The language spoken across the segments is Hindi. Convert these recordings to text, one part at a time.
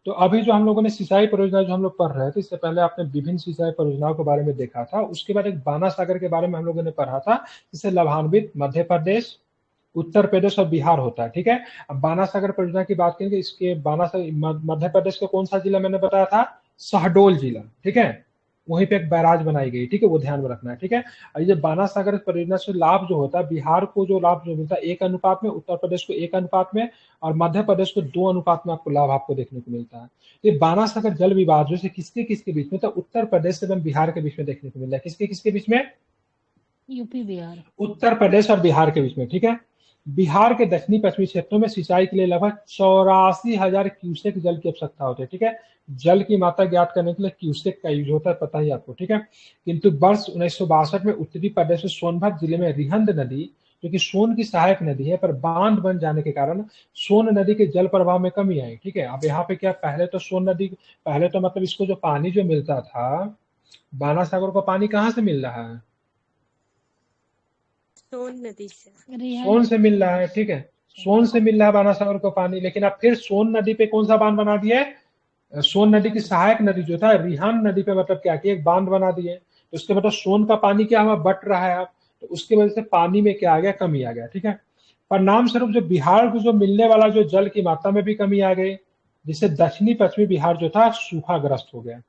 तो अभी जो हम लोगों ने सिंचाई परियोजना जो हम लोग पढ़ रहे थे, इससे पहले आपने विभिन्न सिंचाई परियोजनाओं के बारे में देखा था। उसके बाद एक बाना सागर के बारे में हम लोगों ने पढ़ा था, जिससे लाभान्वित मध्य प्रदेश, उत्तर प्रदेश और बिहार होता है। ठीक है, अब बाना सागर परियोजना की बात करेंगे। इसके बाना सागर मध्य प्रदेश का कौन सा जिला मैंने बताया था? शहडोल जिला। ठीक है, वहीं पे एक बैराज बनाई गई। ठीक है, वो ध्यान में रखना है। ठीक है, और ये बाना सागर परियोजना से लाभ जो होता है, बिहार को जो लाभ जो मिलता है 1 अनुपात में, उत्तर प्रदेश को 1 अनुपात में, और मध्य प्रदेश को 2 अनुपात में आपको लाभ आपको देखने को मिलता है। ये बाना सागर जल विवाद जो किसके किसके बीच में था? उत्तर प्रदेश एवं बिहार के बीच में देखने को मिल रहा है। किसके किसके बीच में? यूपी बिहार। उत्तर प्रदेश और बिहार के बीच में। ठीक है, बिहार के दक्षिणी पश्चिमी क्षेत्रों में सिंचाई के लिए लगभग 84,000 क्यूसेक जल की आवश्यकता होती है। ठीक है, जल की मात्रा ज्ञात करने के लिए क्यूसेक का यूज होता है, पता ही आपको। ठीक है, किंतु वर्ष 1962 में उत्तरी प्रदेश में सोनभद्र जिले में रिहंद नदी, जो कि सोन की सहायक नदी है, पर बांध बन जाने के कारण सोन नदी के जल प्रवाह में कमी आई। ठीक है, अब यहाँ पे क्या, पहले तो सोन नदी, पहले तो मतलब इसको जो पानी जो मिलता था, बाना सागर को पानी कहाँ से मिल रहा है? सोन नदी से। सोन से मिल रहा है। ठीक है, सोन से मिल रहा है बाना सागर को पानी, लेकिन अब फिर सोन नदी पे कौन सा बांध बना दिया है? सोन नदी की सहायक नदी जो था रिहान नदी पे मतलब क्या किया, एक बांध बना दिए। तो उसके मतलब सोन का पानी क्या हुआ, बट रहा है अब, तो उसकी वजह से पानी में क्या आ गया, कमी आ गया। ठीक है, परिणाम स्वरूप जो बिहार को जो मिलने वाला जो जल की मात्रा में भी कमी आ गई, जिससे दक्षिणी पश्चिमी बिहार जो था सूखाग्रस्त हो गया।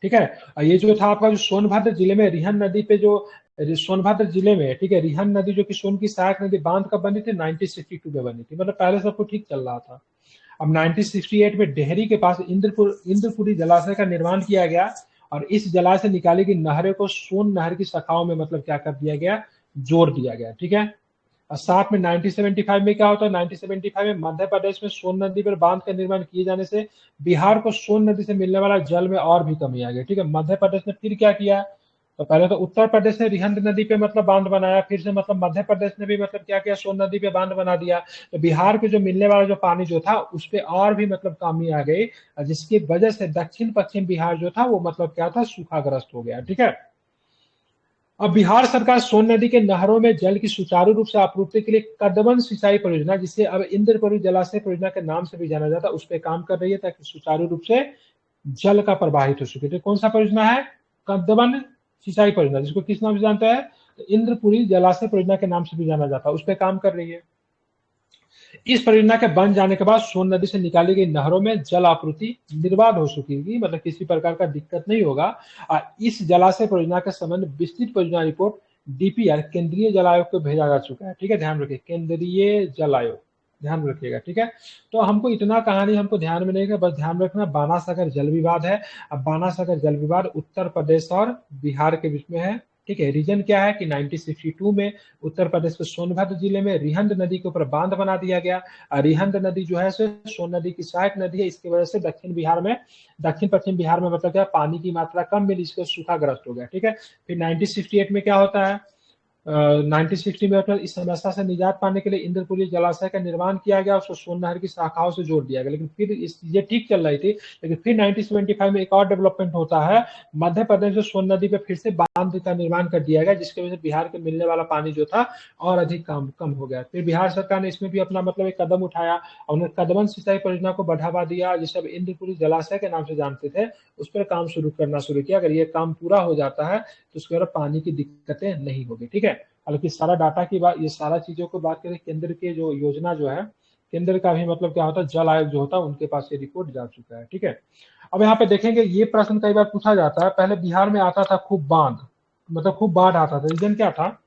ठीक है, और ये जो था आपका जो सोनभद्र जिले में रिहन नदी पे जो सोनभद्र जिले में, ठीक है, रिहन नदी जो कि सोन की सहायक नदी, बांध कब बनी थी? 1962 में बनी थी, मतलब पहले सब कुछ ठीक चल रहा था। अब 1968 में डेहरी के पास इंद्रपुरी जलाशय का निर्माण किया गया, और इस जलाशय से निकाली गई नहरों को सोन नहर की शाखाओं में मतलब क्या कर दिया गया, जोड़ दिया गया। ठीक है, और साथ में 1975 में क्या होता है, 1975 में मध्य प्रदेश में सोन नदी पर बांध का निर्माण किए जाने से बिहार को सोन नदी से मिलने वाला जल में और भी कमी आ गई। ठीक है, मध्य प्रदेश ने फिर क्या किया, तो पहले तो उत्तर प्रदेश ने रिहंद नदी पे मतलब बांध बनाया, फिर से मतलब मध्य प्रदेश ने भी मतलब क्या किया, सोन नदी पे बांध बना दिया। तो बिहार के जो मिलने वाला जो पानी जो था उस पर और भी मतलब कमी आ गई, जिसकी वजह से दक्षिण पश्चिम बिहार जो था वो मतलब क्या था, सूखाग्रस्त हो गया। ठीक है, अब बिहार सरकार सोन नदी के नहरों में जल की सुचारू रूप से आपूर्ति के लिए कदमन सिंचाई परियोजना, जिसे अब इंद्रपुरी जलाशय परियोजना के नाम से भी जाना जाता है, उस पर काम कर रही है, ताकि सुचारू रूप से जल का प्रवाहित हो सके। तो कौन सा परियोजना है? कदमन सिंचाई परियोजना, जिसको किस नाम से जानते हैं? तो इंद्रपुरी जलाशय परियोजना के नाम से भी जाना जाता है, उस पर काम कर रही है। इस परियोजना के बन जाने के बाद सोन नदी से निकाली गई नहरों में जल आपूर्ति निर्बाध हो चुकी, मतलब किसी प्रकार का दिक्कत नहीं होगा। और इस जलाशय परियोजना के संबंध विस्तृत परियोजना रिपोर्ट डीपीआर केंद्रीय जल आयोग को भेजा जा चुका है। ठीक है, ध्यान रखिए, केंद्रीय जल आयोग, ध्यान रखिएगा। ठीक है, तो हमको इतना कहानी हमको ध्यान में नहीं है, बस ध्यान रखना बाना सागर जल विवाद है। अब बाना सागर जल विवाद उत्तर प्रदेश और बिहार के बीच में है। ठीक है, रीजन क्या है कि 1962 में उत्तर प्रदेश के सोनभद्र जिले में रिहंद नदी के ऊपर बांध बना दिया गया। रिहंद नदी जो है सोन नदी की सहायक नदी है, इसकी वजह से दक्षिण पश्चिम बिहार में मतलब क्या, पानी की मात्रा कम मिली, इसको सूखाग्रस्त हो गया। ठीक है, फिर 1968 में क्या होता है, 1960 में मतलब इस समस्या से निजात पाने के लिए इंद्रपुरी जलाशय का निर्माण किया गया, उसको सोन नहर की शाखाओं से जोड़ दिया गया। लेकिन फिर ये ठीक चल रही थी, लेकिन फिर 1975 में एक और डेवलपमेंट होता है, मध्य प्रदेश में सोन नदी पे फिर से बांध का निर्माण कर दिया गया, जिसकी वजह से बिहार के मिलने वाला पानी जो था और अधिक कम हो गया। फिर बिहार सरकार ने इसमें भी अपना मतलब एक कदम उठाया, और उन्होंने कदमन सिंचाई परियोजना को बढ़ावा दिया, जिसे अब इंद्रपुरी जलाशय के नाम से जानते थे, उस पर काम करना शुरू किया। अगर ये काम पूरा हो जाता है तो उसके बाद पानी की दिक्कतें नहीं होगी। ठीक है, हालांकि सारा डाटा की बात, ये सारा चीजों को बात करें, केंद्र के जो योजना जो है, केंद्र का भी मतलब क्या होता है, जल आयोग जो होता है उनके पास ये रिपोर्ट जा चुका है। ठीक है, अब यहाँ पे देखेंगे, ये प्रश्न कई बार पूछा जाता है, पहले बिहार में आता था खूब बांध, मतलब खूब बाढ़ आता था, रीजन क्या था?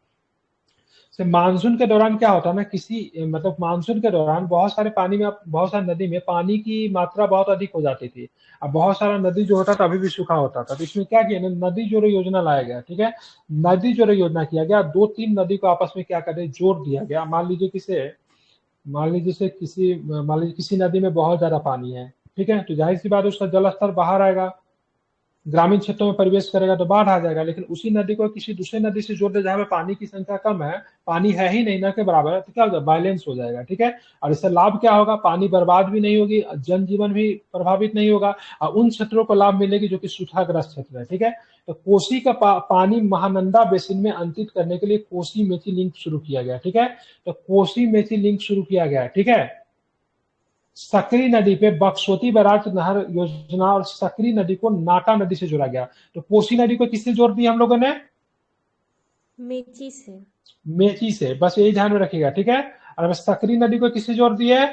मानसून के दौरान क्या होता है ना, किसी मतलब मानसून के दौरान बहुत सारे पानी में, बहुत सारी नदी में पानी की मात्रा बहुत अधिक हो जाती थी। अब बहुत सारा नदी जो होता था अभी भी सूखा होता था, तो इसमें क्या किया, नदी जोड़ो योजना लाया गया। ठीक है, नदी जोड़ो योजना किया गया, 2-3 नदी को आपस में क्या कर जोड़ दिया गया। मान लीजिए किसी नदी में बहुत ज्यादा पानी है, ठीक है, तो जाहिर सी बात है उसका जल स्तर बाहर आएगा, ग्रामीण क्षेत्रों में प्रवेश करेगा तो बाढ़ आ जाएगा। लेकिन उसी नदी को किसी दूसरे नदी से जोड़ दे जहां पे पानी की संख्या कम है, पानी है ही नहीं, ना के बराबर है, तो क्या हो जाएगा, बैलेंस हो जाएगा। ठीक है, और इससे लाभ क्या होगा, पानी बर्बाद भी नहीं होगी, जनजीवन भी प्रभावित नहीं होगा, और उन क्षेत्रों को लाभ मिलेगी जो कि सूखाग्रस्त क्षेत्र है। ठीक है, तो कोसी का पानी महानंदा बेसिन में अंतित करने के लिए कोसी मेची लिंक शुरू किया गया। ठीक है, तो कोसी मेची लिंक शुरू किया गया। ठीक है, सकरी नदी पे बक्सोती बैराज नहर योजना और सकरी नदी को नाटा नदी से जोड़ा गया। तो कोसी नदी को किससे जोड़ दिया हम लोगों ने? मेची से। मेची से, बस यही ध्यान में रखिएगा, ठीक है। और सकरी नदी को किससे जोड़ दिए?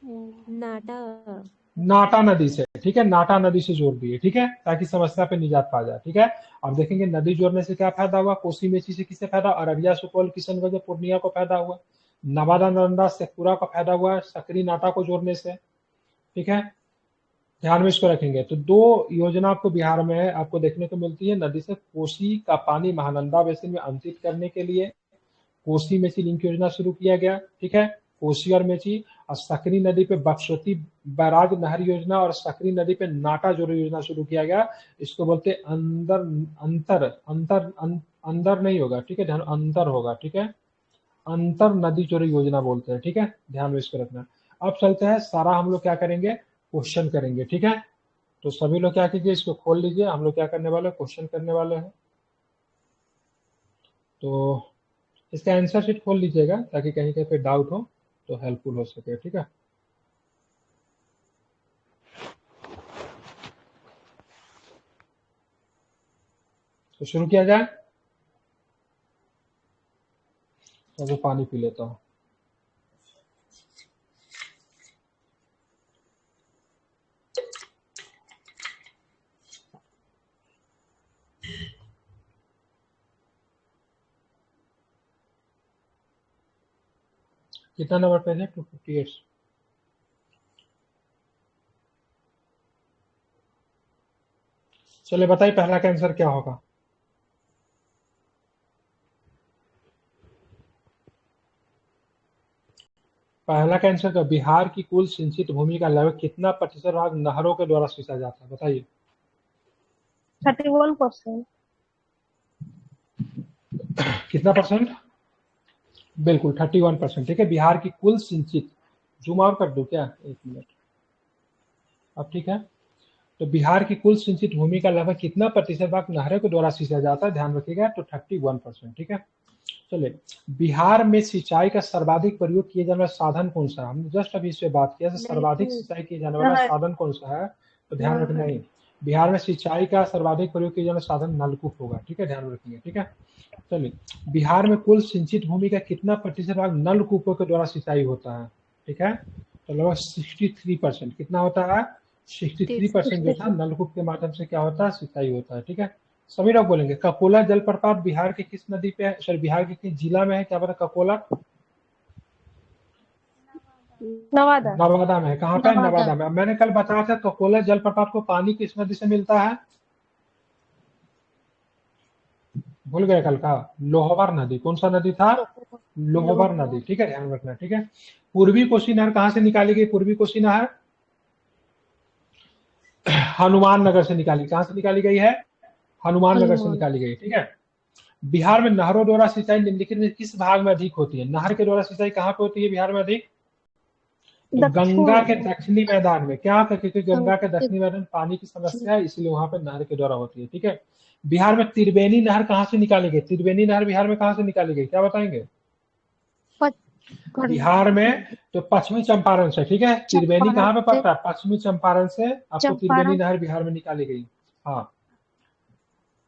नाटा। नाटा नदी से, ठीक है, नाटा नदी से जोड़ दिए, ठीक है, ताकि समस्या पे निजात पा जाए, ठीक है। अब देखेंगे नदी जोड़ने से क्या फायदा हुआ। कोसी मेची से किसे फायदा? अररिया, सुपौल, किशनगंज, पूर्णिया को फायदा हुआ। नवादा, नालंदा, शेखपुरा को फायदा हुआ सकरी नाटा को जोड़ने से, ठीक है। ध्यान में इसको रखेंगे। तो दो योजना आपको बिहार में आपको देखने को मिलती है नदी से। कोसी का पानी महानंदा बेसिन में अंतित करने के लिए कोसी मेची लिंक योजना शुरू किया गया, ठीक है, कोसी और मेची। और सकरी नदी पे बक्सोती बैराज नहर योजना और सकरी नदी पे नाटा जोड़ो योजना शुरू किया गया। इसको बोलते अंदर अंतर अंतर अंदर नहीं होगा, ठीक है, ध्यान, अंतर होगा, ठीक है, अंतर नदी जोड़ो योजना बोलते हैं, ठीक है, ध्यान में इसको रखना। अब चलते हैं, सारा हम लोग क्या करेंगे, क्वेश्चन करेंगे, ठीक है। तो सभी लोग क्या कीजिए, इसको खोल लीजिए, हम लोग क्या करने वाले हैं, क्वेश्चन करने वाले हैं। तो इसका आंसर शीट खोल लीजिएगा ताकि कहीं कहीं पे डाउट हो तो हेल्पफुल हो सके, ठीक है। तो शुरू किया जाए। तो पानी पी लेता हूँ। कितना नंबर पेज है? 258। चलिए बताइए पहला का आंसर क्या होगा। पहला का आंसर का बिहार की कुल सिंचित भूमि का लगभग कितना प्रतिशत भाग नहरों के द्वारा सींचा जाता है, बताइए। 31%। कितना परसेंट? बिल्कुल 31%, ठीक है। बिहार की कुल सिंचित, जूम आउट कर दूं क्या, एक मिनट, अब ठीक है। तो बिहार की कुल सिंचित भूमि का लगभग कितना प्रतिशत भाग नहरों के द्वारा सींचा जाता है, ध्यान रखिएगा, तो 31%, ठीक है। चलिए, बिहार में सिंचाई का सर्वाधिक प्रयोग किए जाने वाला साधन कौन सा है? हमने जस्ट अभी इस पे बात किया, सर्वाधिक सिंचाई किए जाने वाला साधन कौन सा है, तो ध्यान रखना है, बिहार में सिंचाई का सर्वाधिक प्रयोग किए जाने वाला साधन नलकूप होगा, ठीक है, ध्यान रखिए, ठीक है। चलिए, बिहार में कुल सिंचित भूमि का कितना प्रतिशत भाग नलकूपों के द्वारा सिंचाई होता है, ठीक है, तो लगभग 63%। कितना होता है? 63% जो था नलकूप के माध्यम से क्या होता है, सिंचाई होता है, ठीक है। सभी लोग बोलेंगे ककोला जलप्रपात बिहार के किस नदी पे है, सर बिहार के किस जिला में है, क्या पता? ककोला नवादा। नवादा में है। कहाँ पे? नवादा में। मैंने कल बताया था ककोला जलप्रपात को पानी किस नदी से मिलता है, भूल गए कल का? लोहवर नदी। कौन सा नदी था? लोहवर नदी, ठीक है, ध्यान रखना, ठीक है। पूर्वी कोसी नहर कहाँ से निकाली गई? पूर्वी कोसी नहर हनुमान नगर से निकाली। कहाँ से निकाली गई है? हनुमान नगर से निकाली गई, ठीक है। बिहार में नहरों द्वारा सिंचाई निम्नलिखित में किस भाग में अधिक होती है? नहर के द्वारा सिंचाई कहाँ पे होती है बिहार में अधिक? तो गंगा के दक्षिणी मैदान में। क्या? क्योंकि गंगा के दक्षिणी मैदान में पानी की समस्या है, इसलिए वहां पे नहर के द्वारा होती है, ठीक है। बिहार में त्रिवेणी नहर कहाँ से निकाली गई? त्रिवेणी नहर बिहार में कहाँ से निकाली गई, क्या बताएंगे? बिहार में तो पश्चिमी चंपारण से, ठीक है। त्रिवेणी कहाँ पे पड़ता है? पश्चिमी चंपारण से आपको त्रिवेणी नहर बिहार में निकाली गई, हाँ,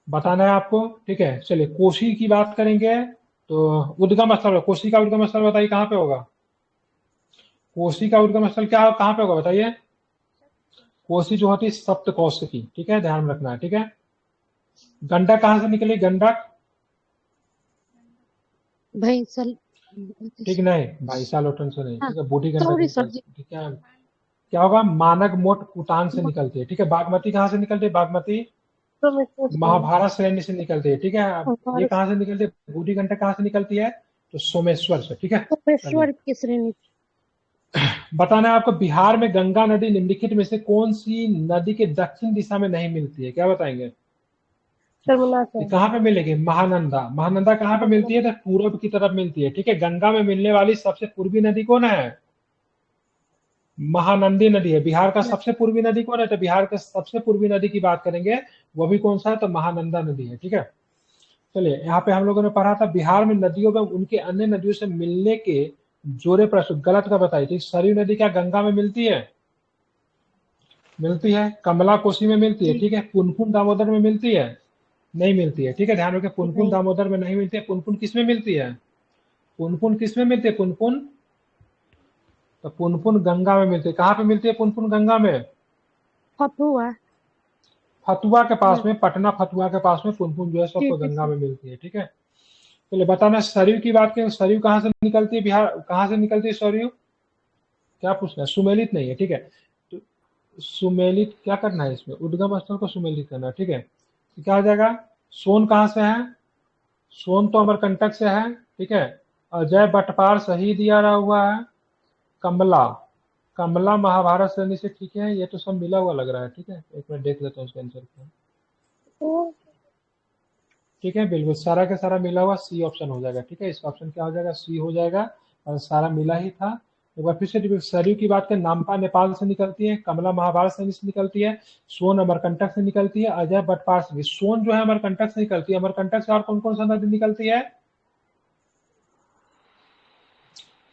बताना है आपको, ठीक है। चलिए, कोसी की बात करेंगे तो उद्गम स्थल, कोसी का उद्गम स्थल बताइए कहाँ पे होगा? कोसी का उद्गम स्थल क्या कहाँ पे होगा बताइए? कोसी जो होती है सप्तकोशी, ठीक है, ध्यान रखना है, ठीक है। गंडक कहाँ से निकली? गंडक भाई सल ठीक नहीं, भाई सालोटन से नहीं, ठीक है, बूढ़ी गंडक सॉरी निकलती सर है, जी। ठीक है। क्या होगा? मानक मोट कुटान से निकलती है, ठीक है। बागमती कहाँ से निकलती है? बागमती महाभारत श्रेणी से निकलती है, ठीक है। ये कहाँ से निकलती है? बूढ़ी गंडक कहाँ से निकलती है? तो सोमेश्वर से, ठीक है। सोमेश्वर की श्रेणी। बताना है आपको, बिहार में गंगा नदी निम्नलिखित में से कौन सी नदी के दक्षिण दिशा में नहीं मिलती है, क्या बताएंगे? कहाँ पे मिलेगी? महानंदा। महानंदा कहाँ पे मिलती है? तो पूर्व की तरफ मिलती है, ठीक है। गंगा में मिलने वाली सबसे पूर्वी नदी कौन है? महानंदी नदी है। बिहार का सबसे पूर्वी नदी कौन है? तो बिहार का सबसे पूर्वी नदी की बात करेंगे, वो भी कौन सा है? तो महानंदा नदी है, ठीक है। चलिए, यहाँ पे हम लोगों ने पढ़ा था बिहार में नदियों में उनके अन्य नदियों से मिलने के जोरे प्रश्न गलत का बताइए। ठीक, सरयू नदी क्या गंगा में मिलती है? मिलती है। कमला कोसी में मिलती है। ठीक है। पुनपुन दामोदर में मिलती है? नहीं मिलती है। ठीक है, ध्यान रखिए, पुनपुन नहीं। दामोदर में नहीं मिलती है। पुनपुन किस में मिलती है? पुनपुन किस में मिलती है? पुनपुन, तो पुनपुन गंगा में मिलती है। कहाँ पे मिलती है पुनपुन? गंगा में फतुआ। फतुआ के पास में, पटना फतुआ के पास में पुनपुन जो है सबको ठीक है गंगा सर। में मिलती है। ठीक है, चलिए बताना, सरयू की बात करें, सरयू कहाँ से निकलती है? बिहार कहाँ से निकलती है सरयू? क्या पूछना है? सुमेलित नहीं है। ठीक है, तो सुमेलित क्या करना है इसमें? उद्गम स्थल को सुमेलित करना है। ठीक है, तो क्या हो जाएगा? सोन कहाँ से है? सोन तो अमरकंटक से है। ठीक है, अजय बटपार सही दिया रहा हुआ है। कमला, कमला महाभारत सैनी से, ठीक है, ये तो सब मिला हुआ लग रहा है। ठीक है, एक मिनट देख लेता हूँ इसका आंसर क्या। ठीक है, बिल्कुल सारा का सारा मिला हुआ, सी ऑप्शन हो जाएगा। ठीक है, इसका ऑप्शन क्या हो जाएगा? सी हो जाएगा, और सारा मिला ही था। एक बार फिर से रिपीट, सरयू की बात करें, नामपा नेपाल से निकलती है, कमला महाभारत से निकलती है, सोन अमरकंटक से निकलती है, अजय बटपार से। सोन जो है अमरकंटक से निकलती है। अमरकंटक से और कौन कौन सा नदी निकलती है?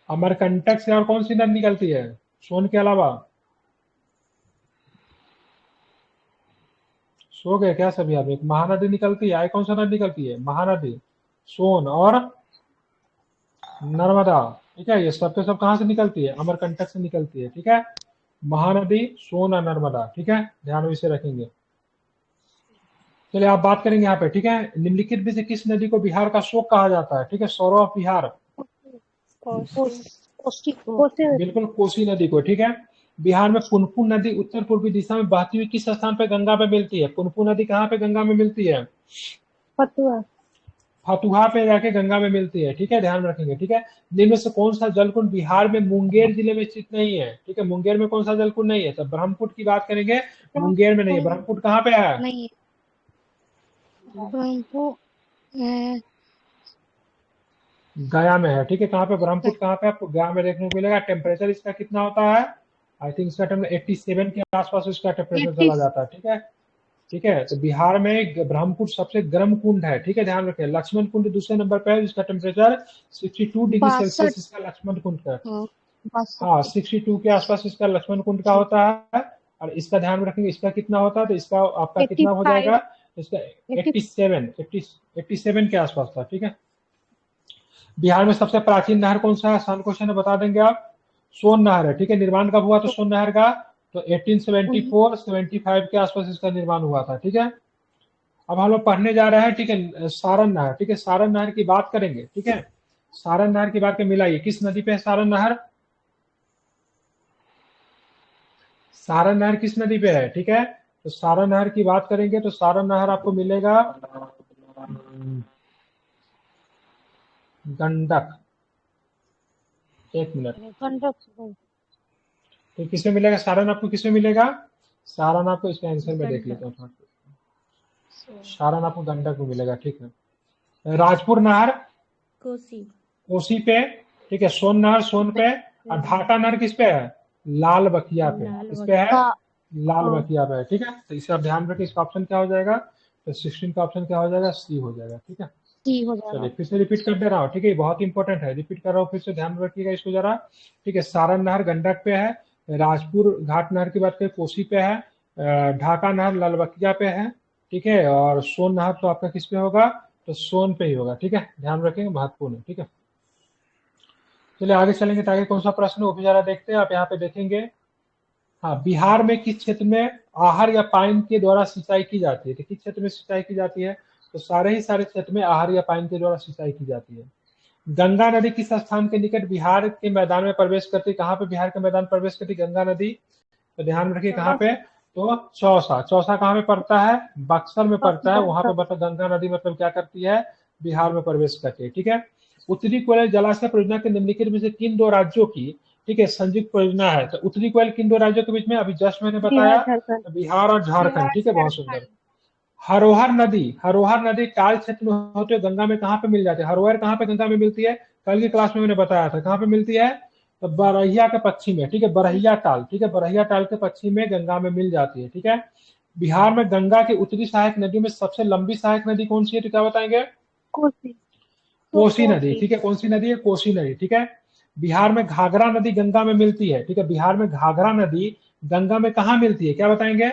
अमरकंटक से और कौन सी नदी निकलती है सोन के अलावा? सो गए क्या सभी आप? एक महानदी निकलती है, आई कौन सा नदी निकलती है? महानदी, सोन और नर्मदा। ठीक है, ये सब के सब कहाँ से निकलती है? अमरकंटक से निकलती है। ठीक है, महानदी, सोन और नर्मदा। ठीक है, ध्यान में इसे रखेंगे। चलिए आप बात करेंगे यहाँ पे। ठीक है, निम्नलिखित में से किस नदी को बिहार का शोक कहा जाता है? ठीक है, सौरव ऑफ बिहार, कोसी को। बिल्कुल कोसी नदी को। ठीक है, बिहार में पुनपुन नदी उत्तर पूर्वी दिशा में बहती हुई किस स्थान पर गंगा में मिलती है? पुनपुन नदी कहाँ पे गंगा में मिलती है? फतुआ। फतुहा पे जाके गंगा में मिलती है। ठीक है, ध्यान रखेंगे। ठीक है, निम्न में से कौन सा जलकुंड बिहार में मुंगेर जिले में स्थित नहीं है? ठीक है, मुंगेर में कौन सा जलकुंड नहीं है? तो ब्रह्मपुत्र की बात करेंगे, मुंगेर में नहीं है। ब्रह्मपुत्र कहाँ पे है? नहीं। ब्रह्मपुत्र गया में है। ठीक है, कहाँ पे? ब्रह्मपुत्र कहाँ पे? आपको गया में देखने को मिलेगा। टेम्परेचर इसका कितना होता है? आई थिंक इसका 87 के आसपास इसका टेम्परेचर चला जाता है। ठीक है, ठीक है, तो बिहार में ब्रह्मपुत्र सबसे गर्म कुंड है। ठीक है, ध्यान रखें। लक्ष्मण कुंड दूसरे नंबर पर है, जिसका टेम्परेचर 62 डिग्री सेल्सियस इसका लक्ष्मण कुंड का। हाँ, 62 के आसपास इसका लक्ष्मण कुंड का होता है। और इसका ध्यान रखेंगे, इसका कितना होता है? तो इसका आपका कितना हो जाएगा? इसका 87 के आसपास था। ठीक है, बिहार में सबसे प्राचीन नहर कौन सा है? आसान क्वेश्चन है, बता देंगे आप। सोन नहर है। ठीक है, निर्माण कब हुआ था सोन नहर का? तो 1874-75 के आसपास इसका निर्माण हुआ था। ठीक है, अब हम लोग पढ़ने जा रहे हैं। ठीक है, सारण नहर। ठीक है, सारण नहर की बात करेंगे। ठीक है, सारण नहर की बात के मिलाइए, किस नदी पे है सारण नहर? सारण नहर किस नदी पे है? ठीक है, तो सारण नहर की बात करेंगे तो सारण नहर आपको मिलेगा गंडक। एक मिनट, तो किसमें मिलेगा सारण? आपको किसमें मिलेगा सारण? आपको इसका आंसर में देख लेता हूँ। सारण आपको गंडक में मिलेगा। ठीक है, राजपुर नहर कोसी। कोसी पे। ठीक है, सोन नहर सोन पे, और ढाका नहर किस पे है? लाल बकिया पे। किस पे है? लाल बकिया पे है। ठीक है, तो इसे आप ध्यान रखिए, इसका ऑप्शन क्या हो जाएगा? तो 16 का ऑप्शन क्या हो जाएगा? सी हो जाएगा। ठीक है, चलिए फिर से रिपीट कर दे रहा हूँ। ठीक है, बहुत इंपॉर्टेंट है, रिपीट कर रहा हूँ, फिर से ध्यान रखिएगा इसको जरा। ठीक है, सारण नहर गंडक पे है, राजपुर घाट नहर की बात करें कोसी पे है, ढाका नहर लालबकिया पे है। ठीक है, और सोन नहर तो आपका किस पे होगा? तो सोन पे ही होगा। ठीक है, ध्यान रखेंगे, महत्वपूर्ण है। ठीक है, चलिए आगे चलेंगे ताकि कौन सा प्रश्न वो भी जरा देखते हैं। आप यहाँ पे देखेंगे, हाँ, बिहार में किस क्षेत्र में आहर या पाइन के द्वारा सिंचाई की जाती है? तो किस क्षेत्र में सिंचाई की जाती है? तो सारे क्षेत्र में आहर या पाइन के द्वारा सिंचाई की जाती है। गंगा नदी किस स्थान के निकट बिहार के मैदान में प्रवेश करती है? कहाँ पे बिहार के मैदान प्रवेश करती है गंगा नदी? तो ध्यान रखिए कहाँ पे? तो चौसा। चौसा कहाँ पे पड़ता है? बक्सर में पड़ता है। वहां पे मतलब गंगा नदी मतलब क्या करती है? बिहार में प्रवेश करती है। ठीक है, उत्तरी कोयल जलाशय परियोजना के निम्नलिखित में से किन दो राज्यों की, ठीक है, संयुक्त परियोजना है? तो उत्तरी कोयल किन दो राज्यों के बीच में? अभी जस्ट मैंने बताया, बिहार और झारखंड। ठीक है, बहुत सुंदर। हरोहर नदी टाल क्षेत्र में होते हुए गंगा में कहाँ पे मिल जाती है? हरोहर कहाँ पे गंगा में मिलती है? कल की क्लास में मैंने बताया था, कहाँ पे मिलती है? तो बरहिया के पश्चिम में। ठीक है, बरहिया टाल। ठीक है, बरहिया टाल के पश्चिम में गंगा में मिल जाती है। ठीक है, बिहार में गंगा के उत्तरी सहायक नदियों में सबसे लंबी सहायक नदी कौन सी है? तो क्या बताएंगे? कोसी नदी। ठीक है, कौन सी नदी है? कोसी नदी। ठीक है, बिहार में घाघरा नदी गंगा में मिलती है, ठीक है। बिहार में घाघरा नदी गंगा में कहाँ मिलती है, क्या बताएंगे?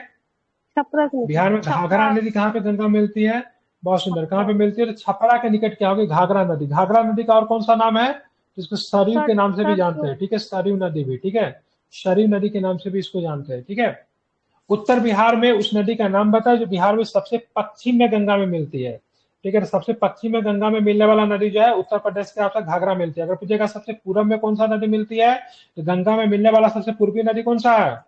छपरा के बिहार में घाघरा नदी कहाँ पे गंगा में मिलती है? बहुत सुंदर, कहाँ पे मिलती है? तो छपरा के निकट क्या होगी? घाघरा नदी। घाघरा नदी का और कौन सा नाम है? जिसको सरयू के नाम से भी जानते हैं, ठीक है, सरयू नदी भी, ठीक है, सरयू नदी के नाम से भी इसको जानते हैं, ठीक है। उत्तर बिहार में उस नदी का नाम बताए जो बिहार में सबसे पश्चिम में गंगा में मिलती है, ठीक है। तो सबसे पश्चिम में गंगा में मिलने वाला नदी जो है उत्तर प्रदेश के आपसे घाघरा मिलती है। अगर पूछेगा सबसे पूर्व में कौन सा नदी मिलती है, तो गंगा में मिलने वाला सबसे पूर्वी नदी कौन सा है?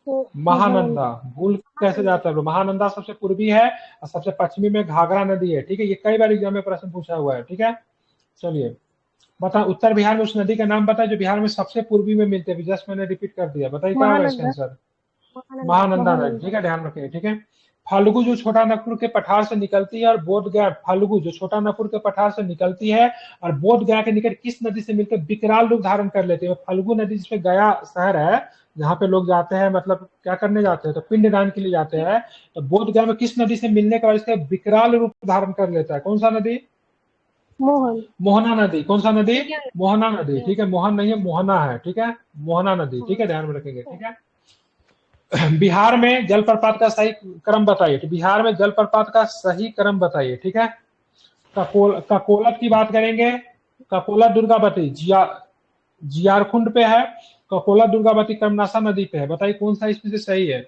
महानंदा। भूल कैसे जाता है? महानंदा सबसे पूर्वी है और सबसे पश्चिमी में घाघरा नदी है, ठीक है। ये कई बार एग्जाम में प्रश्न पूछा हुआ है, ठीक है। चलिए बता, उत्तर बिहार में उस नदी का नाम बताए जो बिहार में सबसे पूर्वी में मिलते हैं। जस्ट मैंने रिपीट कर दिया, बताइए क्या होगा इसका आंसर? महानंदा नदी, ठीक है, ध्यान रखिए, ठीक है। फाल्गु जो छोटा नागपुर के पठार से निकलती है और बोध गया, फाल्गु जो छोटा नागपुर के पठार से निकलती है और बोध गया के निकट किस नदी से मिलकर विकराल रूप धारण कर लेते हैं? फाल्गु नदी जिसमें गया शहर है, जहाँ पे लोग जाते हैं, मतलब क्या करने जाते हैं, तो पिंडदान के लिए जाते हैं। तो बोध गया में किस नदी से मिलने के बाद इसका विकराल रूप धारण कर लेता है? कौन सा नदी? मोहना नदी। कौन सा नदी? मोहना नदी, ठीक है। मोहन नहीं है, मोहना है, ठीक है, मोहना नदी, ठीक है, ध्यान में रखेंगे, ठीक है। बिहार में जलप्रपात का सही क्रम बताइए, तो बिहार में जलप्रपात का सही क्रम बताइए, ठीक है। ककोलत की बात करेंगे, ककोलत दुर्गावती जियारकुंड पे है, ककोलत दुर्गावती कर्मनाशा नदी पे है, बताइए कौन सा इसमें से सही है?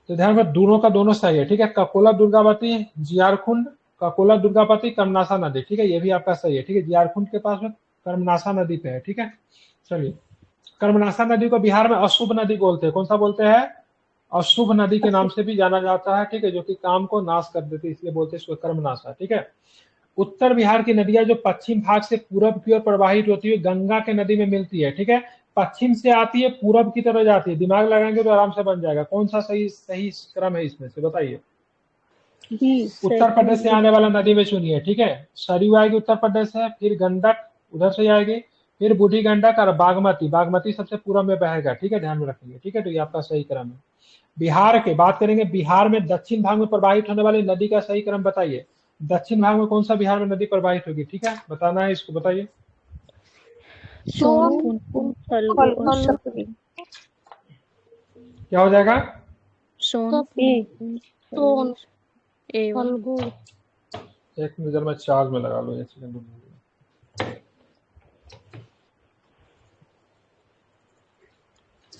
तो ध्यान में दोनों का दोनों सही है, ठीक है। ककोलत दुर्गावती जियारकुंड, ककोलत दुर्गावती कर्मनाशा नदी, ठीक है, ये भी आपका सही है, ठीक है। जियारकुंड के पास में कर्मनाशा नदी पे है, ठीक है। चलिए, कर्मनाशा नदी को बिहार में अशुभ नदी बोलते हैं। कौन सा बोलते हैं? अशुभ नदी के नाम से भी जाना जाता है, ठीक है, जो कि काम को नाश कर देती है, इसलिए बोलते हैं इसको कर्मनाशा, ठीक है। उत्तर बिहार की नदियां जो पश्चिम भाग से पूरब की ओर प्रवाहित होती है गंगा के नदी में मिलती है, ठीक है। पश्चिम से आती है, पूरब की तरफ जाती है। दिमाग लगाएंगे तो आराम से बन जाएगा। कौन सा सही सही क्रम है इसमें से, बताइए। उत्तर प्रदेश से आने वाला नदी में चुनिए, ठीक है। सरयू आएगी उत्तर प्रदेश से, फिर गंडक उधर से आएगी, फिर बूढ़ी गंडक और बागमती। बागमती सबसे पूर्व में बहेगा, ठीक है, ध्यान में रखेंगे, ठीक है। तो ये आपका सही क्रम है। बिहार के बात करेंगे, बिहार में दक्षिण भाग में प्रवाहित होने वाली नदी का सही क्रम बताइए। दक्षिण भाग में कौन सा बिहार में नदी प्रवाहित होगी, ठीक है, बताना है इसको, बताइए। क्या हो जाएगा? एक नजर में चार्ज में लगा लो, एक सेकंड।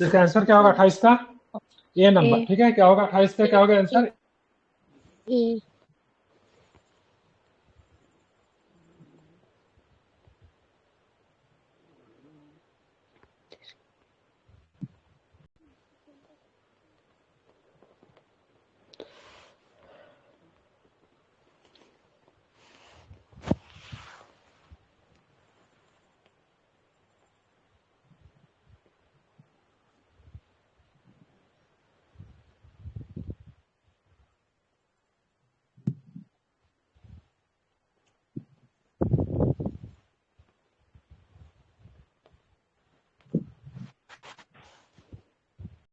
इसका आंसर क्या होगा 28 का? ए नंबर, ठीक है। क्या होगा 28 का, क्या होगा आंसर?